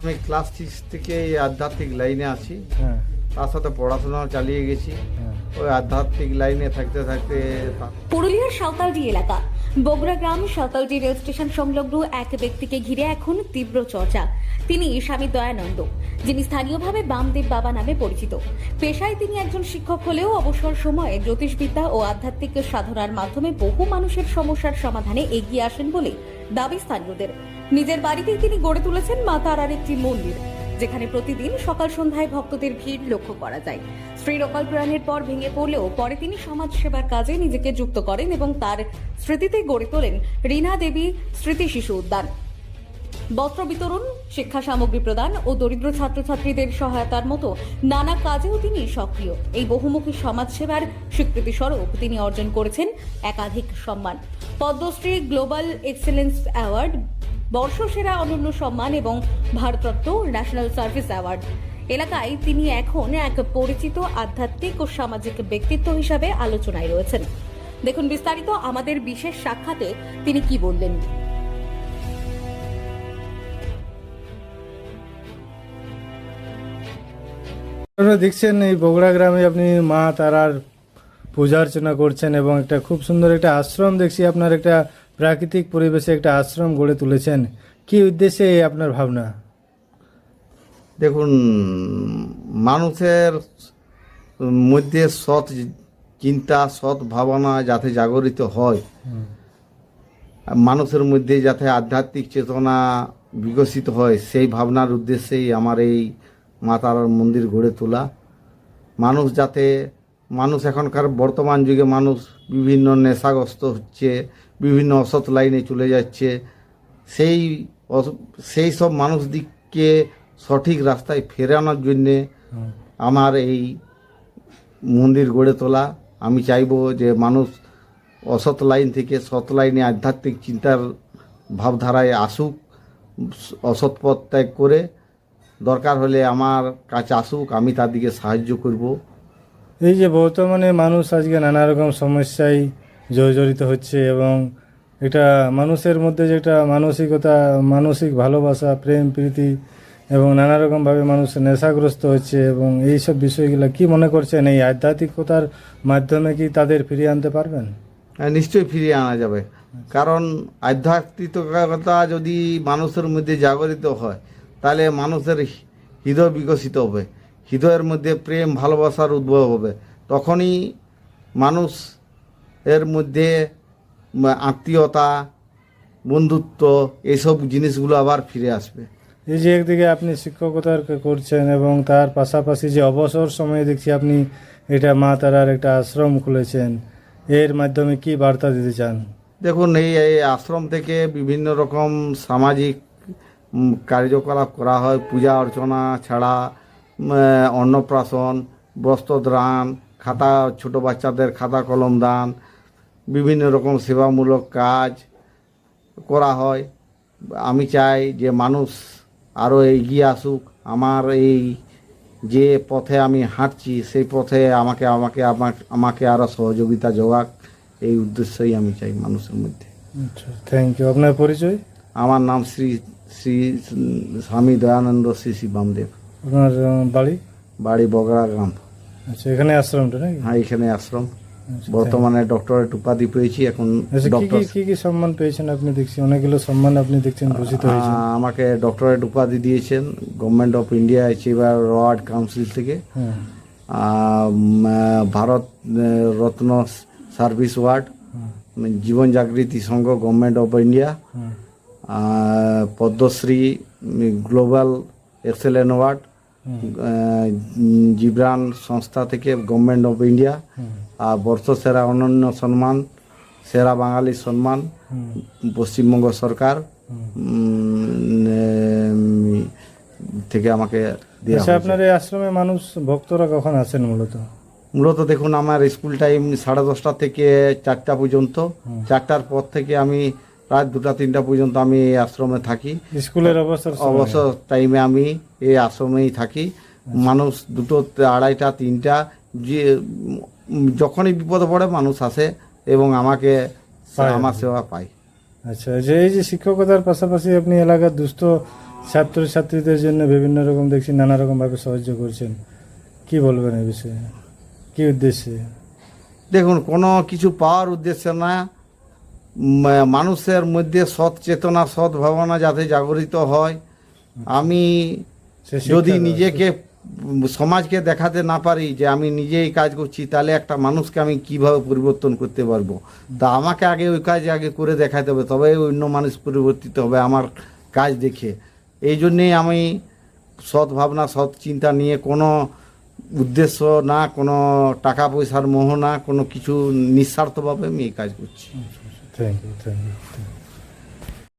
আমি ক্লাস 6 থেকে এই আধ্যাত্মিক লাইনে আছি। হ্যাঁ তার সাথে পড়াশোনাও চালিয়ে গেছি। হ্যাঁ। ওই আধ্যাত্মিক লাইনে থাকতে থাকতে পুরুলিয়ার সাঁওতালডি এলাকা বগুড়া গ্রাম সাঁওতালডি রেল স্টেশন সংলগ্ন এক ব্যক্তিকে ঘিরে এখন তীব্র চর্চা। তিনি স্বামী দয়ানন্দ, যিনি স্থানীয়ভাবে বামদেব বাবা নামে পরিচিত। পেশায় তিনি একজন শিক্ষক হলেও অবসর সময়ে জ্যোতিষবিদ্যা ও আধ্যাত্মিক সাধনার মাধ্যমে বহু মানুষের সমস্যার সমাধানে এগিয়ে আসেন বলে দাবি স্থানীয়দের। নিজের বাড়িতেই তিনি গড়ে তুলেছেন মা তারার একটি মন্দির, যেখানে প্রতিদিন সকাল সন্ধ্যায় ভক্তদের ভিড় লক্ষ্য করা যায়। স্ত্রীর অকাল প্রয়াণের পর ভেঙে পড়লেও পরে তিনি সমাজ সেবার কাজে নিজেকে যুক্ত করেন এবং তার স্মৃতিতে গড়ে তোলেন রীনা দেবী স্মৃতি শিশু উদ্যান। বস্ত্র বিতরণ, শিক্ষা সামগ্রী প্রদান ও দরিদ্র ছাত্রছাত্রীদের সহায়তার মতো নানা কাজেও তিনি সক্রিয়। এই বহুমুখী সমাজ সেবার স্বীকৃতি স্বরূপ তিনি অর্জন করেছেন একাধিক সম্মান: পদ্মশ্রী, গ্লোবাল এক্সেলেন্স অ্যাওয়ার্ড, বর্ষসেরা অনন্য সম্মান এবং ভারতরত্ন ন্যাশনাল সার্ভিস অ্যাওয়ার্ড। এলাকায় তিনি এখন এক পরিচিত আধ্যাত্মিক ও সামাজিক ব্যক্তিত্ব হিসাবে আলোচনায় রয়েছেন। দেখুন বিস্তারিত আমাদের বিশেষ সাক্ষাতে তিনি কি বললেন। আপনারা দেখছেন এই বগুড়া গ্রামে আপনি মা তারার পূজা অর্চনা করছেন এবং একটা খুব সুন্দর একটা আশ্রম দেখছি, আপনার একটা প্রাকৃতিক পরিবেশে একটা আশ্রম গড়ে তুলেছেন। কি উদ্দেশ্যে এই আপনার ভাবনা? দেখুন, মানুষের মধ্যে সৎ চিন্তা, সৎ ভাবনা যাতে জাগরিত হয়, মানুষের মধ্যে যাতে আধ্যাত্মিক চেতনা বিকশিত হয়, সেই ভাবনার উদ্দেশ্যেই আমার এই মা তারার মন্দির গড়ে তোলা। মানুষ এখনকার বর্তমান যুগে মানুষ বিভিন্ন নেশাগ্রস্ত হচ্ছে, বিভিন্ন অসৎ লাইনে চলে যাচ্ছে। সেই সব মানুষদিককে সঠিক রাস্তায় ফেরানোর জন্যে আমার এই মন্দির গড়ে তোলা। আমি চাইব যে মানুষ অসৎ লাইন থেকে সৎ লাইনে আধ্যাত্মিক চিন্তার ভাবধারায় আসুক, অসৎ পথ ত্যাগ করে দরকার হলে আমার কাছে আসুক, আমি তার দিকে সাহায্য করব। এই যে বর্তমানে মানুষ আজকে নানা রকম সমস্যায় জর্জরিত হচ্ছে এবং এটা মানুষের মধ্যে যেটা মানসিকতা, মানসিক ভালোবাসা, প্রেম প্রীতি এবং নানা রকমভাবে মানুষ নেশাগ্রস্ত হচ্ছে এবং এইসব বিষয়গুলো কি মনে করছেন এই আধ্যাত্মিকতার মাধ্যমে কি তাদের ফিরিয়ে আনতে পারবেন? নিশ্চয়ই ফিরিয়ে আনা যাবে, কারণ আধ্যাত্মিকতা যদি মানুষের মধ্যে জাগরিত হয় তাহলে মানুষের হৃদয় বিকশিত হবে, হৃদয়ের মধ্যে প্রেম ভালোবাসার উদ্ভব হবে। তখনই মানুষ এর মধ্যে আত্মীয়তা, বন্ধুত্ব, এইসব জিনিসগুলো আবার ফিরে আসবে। এই যে একদিকে আপনি শিক্ষকতার করছেন এবং তার পাশাপাশি যে অবসর সময়ে দেখছি আপনি এটা মা তারার একটা আশ্রম খুলেছেন, এর মাধ্যমে কি বার্তা দিতে চান? দেখুন, এই আশ্রম থেকে বিভিন্ন রকম সামাজিক কার্যকলাপ করা হয়। পূজা অর্চনা ছাড়া অন্নপ্রাশন, বস্ত্রদান, খাতা, ছোট বাচ্চাদের খাতা কলম দান, বিভিন্ন রকম সেবামূলক কাজ করা হয়। আমি চাই যে মানুষ আরও এগিয়ে আসুক। আমার এই যে পথে আমি হাঁটছি সেই পথে আমাকে আরও সহযোগিতা যোগাক, এই উদ্দেশ্যই আমি চাই মানুষের মধ্যে। আচ্ছা, থ্যাংক ইউ। আপনার পরিচয়? আমার নাম শ্রী শ্রী স্বামী দয়ানন্দ শ্রী শ্রী বামদেব। আপনার বাড়ি? বগড়া গ্রাম। আচ্ছা, এখানে আশ্রমটা নাকি? হ্যাঁ, এখানে আশ্রম। আচ্ছা, বর্তমানে ডক্টরেট উপাধি পেয়েছি। এখন আচ্ছা, ডক্টর কি সম্মান পেয়েছেন আপনি? দেখছি অনেকগুলো সম্মান আপনি দেখছেন ভূষিত হয়েছেন। আমাকে ডক্টরেট উপাধি দিয়েছেন government of India achiever award council থেকে, হ্যাঁ, Bharat Ratna service award, Jiban Jagriti Sangha government of India, হ্যাঁ। Padmashri global excellence award Jibran সংস্থা থেকে গভর্নমেন্ট অফ ইন্ডিয়া, আর বর্ষসেরা অনন্য সম্মান, সেরা বাঙালি সম্মান পশ্চিমবঙ্গ সরকার থেকে আমাকে দেওয়া আচ্ছা, হয়েছে। আপনার এই আশ্রমে মানুষ ভক্তরা কখন আসেন মূলত দেখুন, আমার স্কুল টাইম 10:30 থেকে 4টা পর্যন্ত। 4টার পর থেকে আমি রাত 2টা-3টা পর্যন্ত আমি এই আশ্রমে থাকি। স্কুলের অবসর টাইমে আমি এই আশ্রমেই থাকি। মানুষ 2টো, 2:30, 3টা যখনই বিপদে পড়ে মানুষ আসে এবং আমার সেবা পায়। আচ্ছা, যে এই যে শিক্ষকতার পাশাপাশি আপনি এলাকার দুস্থ ছাত্রছাত্রীদের জন্য বিভিন্ন রকম দেখছি নানা রকমভাবে সাহায্য করছেন। কি বলবেন এই বিষয়ে, কি উদ্দেশ্যে? দেখুন, কোনো কিছু পাওয়ার উদ্দেশ্যে না, মানুষের মধ্যে সৎ চেতনা, সৎ ভাবনা যাতে জাগরিত হয়। আমি সে শিক্ষা যদি দেওয়া। নিজেকে সমাজকে দেখাতে না পারি যে আমি নিজেই কাজ করছি, তাহলে একটা মানুষকে আমি কিভাবে পরিবর্তন করতে পারবো? তা আমাকে আগে ওই কাজ আগে করে দেখাতে হবে, তবে অন্য মানুষ পরিবর্তিত হবে আমার কাজ দেখে। এই জন্যেই আমি সৎ ভাবনা, সৎ চিন্তা নিয়ে, কোনো উদ্দেশ্য না, কোনো টাকা পয়সার মোহ না, কোনো কিছু নিঃস্বার্থভাবে আমি এই কাজ করছি। Thank you.